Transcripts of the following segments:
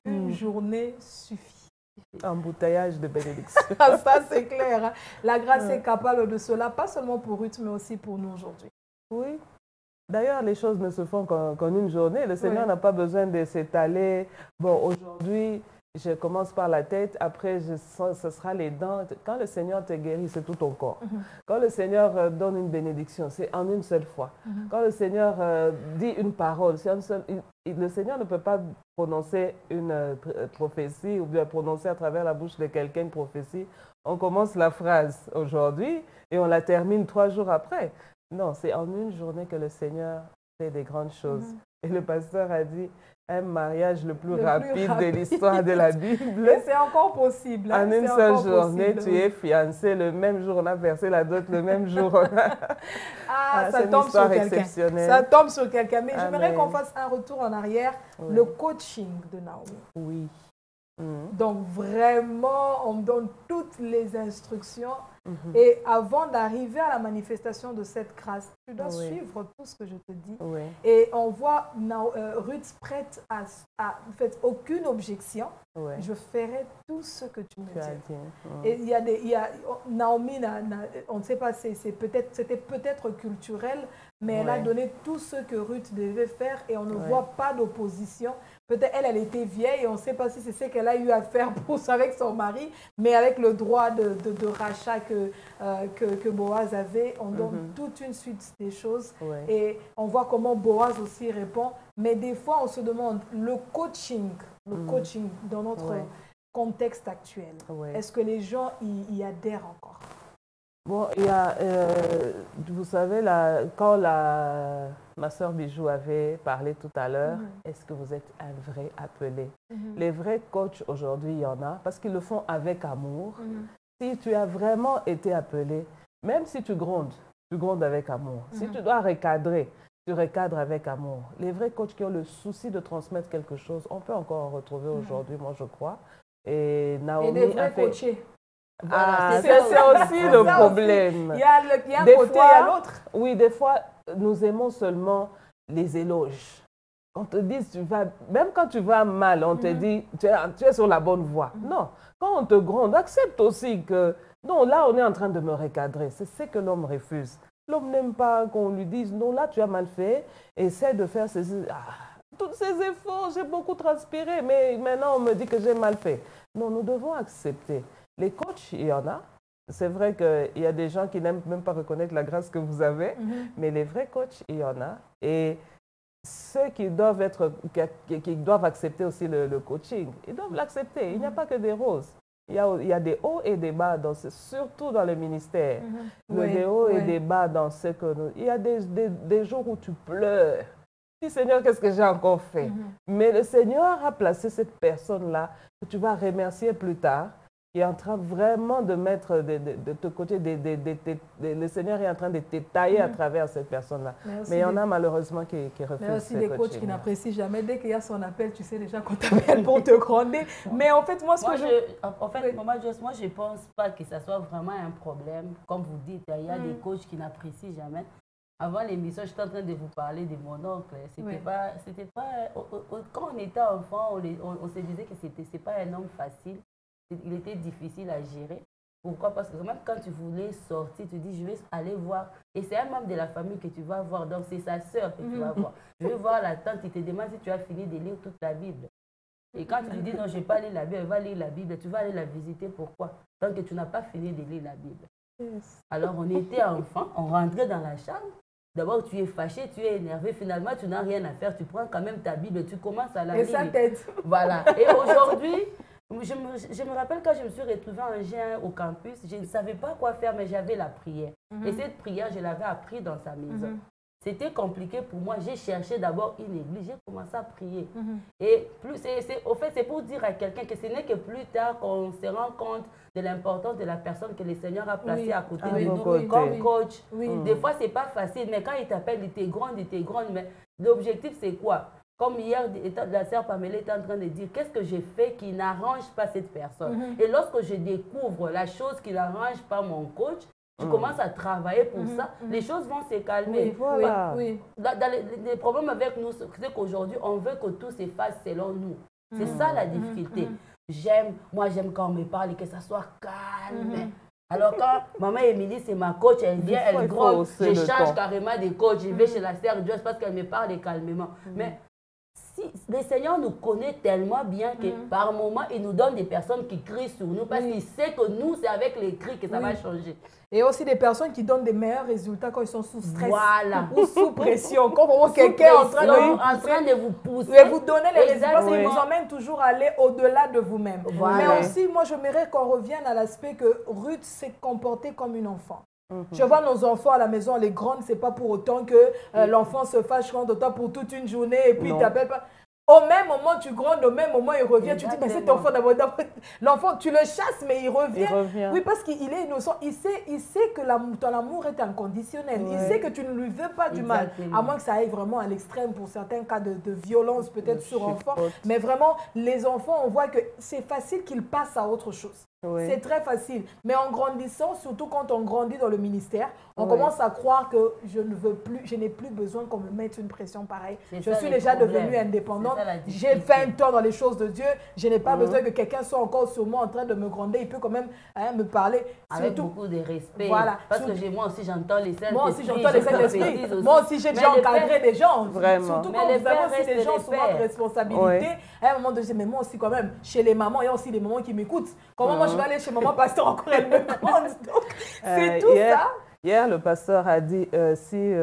une journée suffit. Embouteillage de bénédiction. Ça, c'est clair. Hein. La grâce est capable de cela, pas seulement pour Ruth, mais aussi pour nous aujourd'hui. Oui. D'ailleurs, les choses ne se font qu'en une journée. Le Seigneur n'a pas besoin de s'étaler. Bon, aujourd'hui, je commence par la tête, après, ce sera les dents. Quand le Seigneur te guérit, c'est tout ton corps. Quand le Seigneur donne une bénédiction, c'est en une seule fois. Quand le Seigneur dit une parole, le Seigneur ne peut pas prononcer une prophétie ou bien prononcer à travers la bouche de quelqu'un une prophétie. On commence la phrase aujourd'hui et on la termine 3 jours après. Non, c'est en une journée que le Seigneur fait des grandes choses. Et le pasteur a dit, un mariage le plus rapide de l'histoire de la Bible. Et c'est encore possible. Hein? En une seule journée, tu es fiancé, le même jour on a versé la dot, le même jour on a... ça tombe sur quelqu'un. Ça tombe sur quelqu'un. Mais j'aimerais qu'on fasse un retour en arrière. Oui. Le coaching de Naomi. Oui. Donc vraiment, on me donne toutes les instructions. Et avant d'arriver à la manifestation de cette grâce, tu dois suivre tout ce que je te dis. Et on voit Ruth prête à en fait, aucune objection. Je ferai tout ce que tu me dis. Et il y a Naomi, on ne sait pas, c'était peut-être culturel, mais elle a donné tout ce que Ruth devait faire et on ne voit pas d'opposition. Peut-être elle était vieille et on ne sait pas si c'est ce qu'elle a eu à faire avec son mari, mais avec le droit de rachat que Boaz avait, on donne toute une suite des choses. Et on voit comment Boaz aussi répond. Mais des fois, on se demande, le coaching dans notre contexte actuel, est-ce que les gens y adhèrent encore? Bon, il y a, vous savez, quand ma soeur Bijou avait parlé tout à l'heure, est-ce que vous êtes un vrai appelé? Les vrais coachs aujourd'hui, il y en a, parce qu'ils le font avec amour. Si tu as vraiment été appelé, même si tu grondes avec amour. Si tu dois recadrer, tu recadres avec amour. Les vrais coachs qui ont le souci de transmettre quelque chose, on peut encore en retrouver aujourd'hui, moi je crois. Et Naomi et des vrais coachés. Voilà, c'est aussi le problème. Il y a un côté et l'autre. Oui, des fois, nous aimons seulement les éloges. On te dit, même quand tu vas mal, on te dit, tu es sur la bonne voie. Non, quand on te gronde, accepte aussi que, non, là, on est en train de me recadrer. C'est ce que l'homme refuse. L'homme n'aime pas qu'on lui dise, non, là, tu as mal fait, essaie de faire tous ces efforts, j'ai beaucoup transpiré, mais maintenant, on me dit que j'ai mal fait. Non, nous devons accepter. Les coachs, il y en a. C'est vrai qu'il y a des gens qui n'aiment même pas reconnaître la grâce que vous avez, mais les vrais coachs, il y en a. Et ceux qui doivent accepter aussi le coaching, ils doivent l'accepter. Il n'y a pas que des roses. Il y a des hauts et des bas, surtout dans le ministère. Des hauts et des bas dans ce que nous... Il y a des jours où tu pleures. Dis, Seigneur, qu'est-ce que j'ai encore fait? Mais le Seigneur a placé cette personne-là que tu vas remercier plus tard. Il est en train vraiment de mettre de ton côté, le Seigneur est en train de te tailler à travers cette personne-là. Mais il y en a malheureusement qui refusent. Mais aussi des coachs qui n'apprécient jamais. Dès qu'il y a son appel, tu sais déjà qu'on t'appelle pour te gronder. Mais en fait, moi, moi, je ne pense pas que ça soit vraiment un problème. Comme vous dites, il y a des coachs qui n'apprécient jamais. Avant l'émission, j'étais en train de vous parler de mon oncle. C'était pas, quand on était enfant, on se disait que c'est pas un homme facile. Il était difficile à gérer. Pourquoi? Parce que même quand tu voulais sortir, tu dis, je vais aller voir. Et c'est un membre de la famille que tu vas voir. Donc, c'est sa sœur que tu vas voir. Je vais voir la tante, il te demande si tu as fini de lire toute la Bible. Et quand tu lui dis, non, je n'ai pas lu la Bible, elle va lire la Bible. Tu vas aller la visiter. Pourquoi? Tant que tu n'as pas fini de lire la Bible. Alors, on était enfants, on rentrait dans la chambre. D'abord, tu es fâché, tu es énervé. Finalement, tu n'as rien à faire. Tu prends quand même ta Bible, tu commences à la lire. Et ça t'aide. Voilà. Et aujourd'hui... Je me rappelle quand je me suis retrouvée en juin au campus, je ne savais pas quoi faire, mais j'avais la prière. Et cette prière, je l'avais appris dans sa maison. C'était compliqué pour moi. J'ai cherché d'abord une église, j'ai commencé à prier. Et au fait, c'est pour dire à quelqu'un que ce n'est que plus tard qu'on se rend compte de l'importance de la personne que le Seigneur a placée à côté de nous comme coach. Des fois, ce n'est pas facile, mais quand il t'appelle, il te gronde, mais l'objectif, c'est quoi? Comme hier, la sœur Pamela était en train de dire, qu'est-ce que j'ai fait qui n'arrange pas cette personne? Et lorsque je découvre la chose qui n'arrange pas mon coach, je commence à travailler pour ça, les choses vont se calmer. Voilà. Les problèmes avec nous, c'est qu'aujourd'hui, on veut que tout se fasse selon nous. C'est ça la difficulté. Moi j'aime quand on me parle et que ça soit calme. Alors quand maman Émilie, c'est ma coach, elle vient, elle gronde, je change carrément de coach, je vais chez la sœur Dieu parce qu'elle me parle calmement. Mais si le Seigneur nous connaît tellement bien que par moment, il nous donne des personnes qui crient sur nous parce qu'il sait que nous, c'est avec les cris que ça va changer. Et aussi des personnes qui donnent des meilleurs résultats quand ils sont sous stress ou sous pression. Quand vraiment quelqu'un est en train de vous pousser et vous donner les résultats, ça vous emmène toujours à aller au-delà de vous-même. Mais aussi, moi, j'aimerais qu'on revienne à l'aspect que Ruth s'est comportée comme une enfant. Je vois nos enfants à la maison, les grandes, c'est pas pour autant que l'enfant se fâche contre toi pour toute une journée et puis il t'appelle pas. Au même moment, tu grondes, au même moment, il revient. Tu dis, mais cet enfant d'abord, l'enfant, tu le chasses, mais il revient. Oui, parce qu'il est innocent. Il sait que ton amour est inconditionnel. Il sait que tu ne lui veux pas du mal. À moins que ça aille vraiment à l'extrême pour certains cas de violence, peut-être sur enfant. Mais vraiment, les enfants, on voit que c'est facile qu'ils passent à autre chose. C'est très facile. Mais en grandissant, surtout quand on grandit dans le ministère, on commence à croire que je n'ai plus besoin qu'on me mette une pression pareille. Je suis déjà devenue indépendante. J'ai 20 ans dans les choses de Dieu. Je n'ai pas besoin que quelqu'un soit encore sur moi en train de me gronder. Il peut quand même me parler. Avec beaucoup de respect. Voilà. Parce que moi aussi, j'entends les Saints-Esprits. Moi aussi, j'entends les Saints-Esprits. Moi aussi, j'ai déjà encadré des gens. Vraiment. Surtout quand vous avez aussi des gens souvent de responsabilité. À un moment donné, mais moi aussi quand même, chez les mamans, il y a aussi des mamans qui m'écoutent. Comment moi, je vais aller chez maman pasteur encore, elle me grande. Donc, c'est tout ça. Hier, le pasteur a dit, si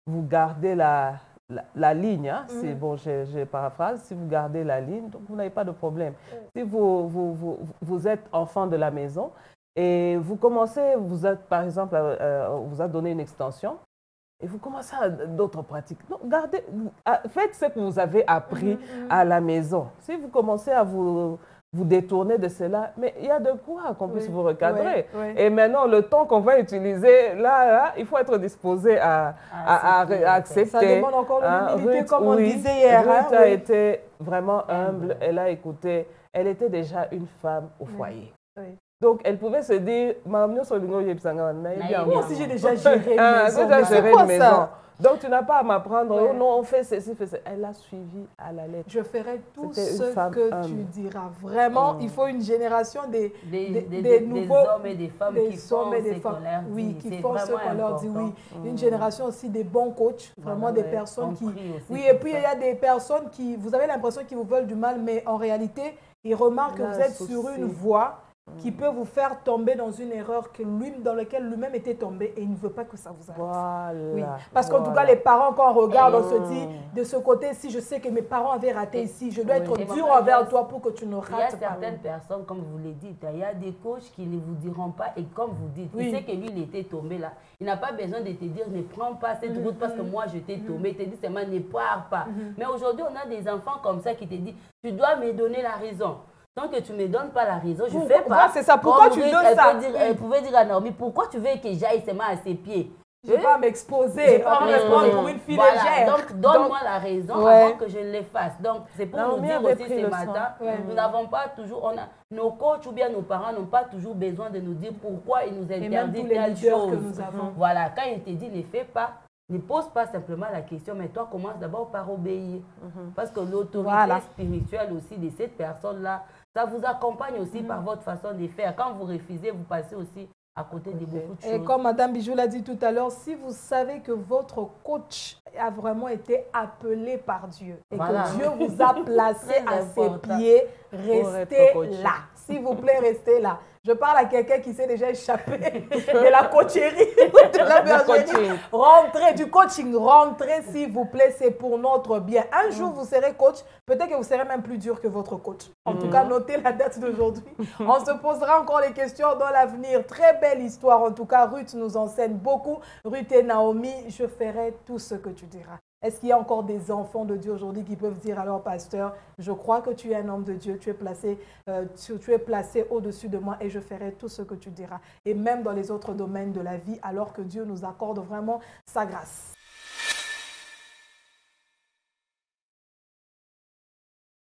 vous gardez la ligne, hein, bon, je paraphrase, si vous gardez la ligne, donc vous n'avez pas de problème. Si vous êtes enfant de la maison et vous commencez, vous êtes par exemple, vous a donné une extension et vous commencez à d'autres pratiques. Non, faites ce que vous avez appris à la maison. Si vous commencez à vous détourner de cela, mais il y a de quoi qu'on puisse vous recadrer. Et maintenant, le temps qu'on va utiliser, là, il faut être disposé à accepter. Ça demande encore de l'humilité, comme on disait hier. Ruth a été vraiment humble, elle a écouté. Elle était déjà une femme au foyer. Donc, elle pouvait se dire, moi aussi, j'ai déjà géré une maison. Donc, tu n'as pas à m'apprendre, oh non, on fait ceci, fait ça. Elle a suivi à la lettre. Je ferai tout ce que tu diras. Vraiment, il faut une génération des nouveaux hommes et des femmes qui font ce qu'on leur dit. Une génération aussi des bons coachs, vraiment des personnes qui... et puis il y a des personnes qui, vous avez l'impression qu'ils vous veulent du mal, mais en réalité, ils remarquent que vous êtes sur une voie qui peut vous faire tomber dans une erreur dans laquelle lui-même était tombé et il ne veut pas que ça vous arrive. Voilà, parce qu'en tout cas, les parents, quand on regarde, on se dit, de ce côté, si je sais que mes parents avaient raté ici, je dois être dur envers toi pour que tu ne rates pas. Il y a certaines personnes, comme vous le dites, il y a des coachs qui ne vous diront pas, et comme vous dites, il sait que lui, il était tombé là. Il n'a pas besoin de te dire, ne prends pas cette route parce que moi, je t'ai tombé. Il te dit seulement, ne pars pas. Mais aujourd'hui, on a des enfants comme ça qui te disent, tu dois me donner la raison. Tant que tu ne me donnes pas la raison, je ne fais pas. C'est ça. Pourquoi tu veux ça? Elle pouvait dire à Naomi, pourquoi tu veux que j'aille seulement à ses pieds? Je ne vais pas m'exposer. Pour une fille légère. Donc, donne-moi la raison avant que je le fasse. Donc, c'est pour nous dire aussi ce matin, nous n'avons pas toujours, nos coachs ou bien nos parents n'ont pas toujours besoin de nous dire pourquoi ils nous interdisent telle chose. Voilà, quand ils te disent ne fais pas, ne pose pas simplement la question, mais toi, commence d'abord par obéir. Parce que l'autorité spirituelle aussi de cette personne-là, ça vous accompagne aussi par votre façon de faire. Quand vous refusez, vous passez aussi à côté de beaucoup de choses. Et comme Mme Bijou l'a dit tout à l'heure, si vous savez que votre coach a vraiment été appelé par Dieu et que Dieu vous a placé à ses pieds, restez là. S'il vous plaît, restez là. Je parle à quelqu'un qui s'est déjà échappé de la coacherie, de la bergerie. Rentrez, du coaching, rentrez s'il vous plaît, c'est pour notre bien. Un jour, vous serez coach, peut-être que vous serez même plus dur que votre coach. En tout cas, notez la date d'aujourd'hui. On se posera encore les questions dans l'avenir. Très belle histoire, en tout cas, Ruth nous enseigne beaucoup. Ruth et Naomi, je ferai tout ce que tu diras. Est-ce qu'il y a encore des enfants de Dieu aujourd'hui qui peuvent dire alors, pasteur, je crois que tu es un homme de Dieu, tu es placé au-dessus de moi et je ferai tout ce que tu diras. Et même dans les autres domaines de la vie, alors que Dieu nous accorde vraiment sa grâce.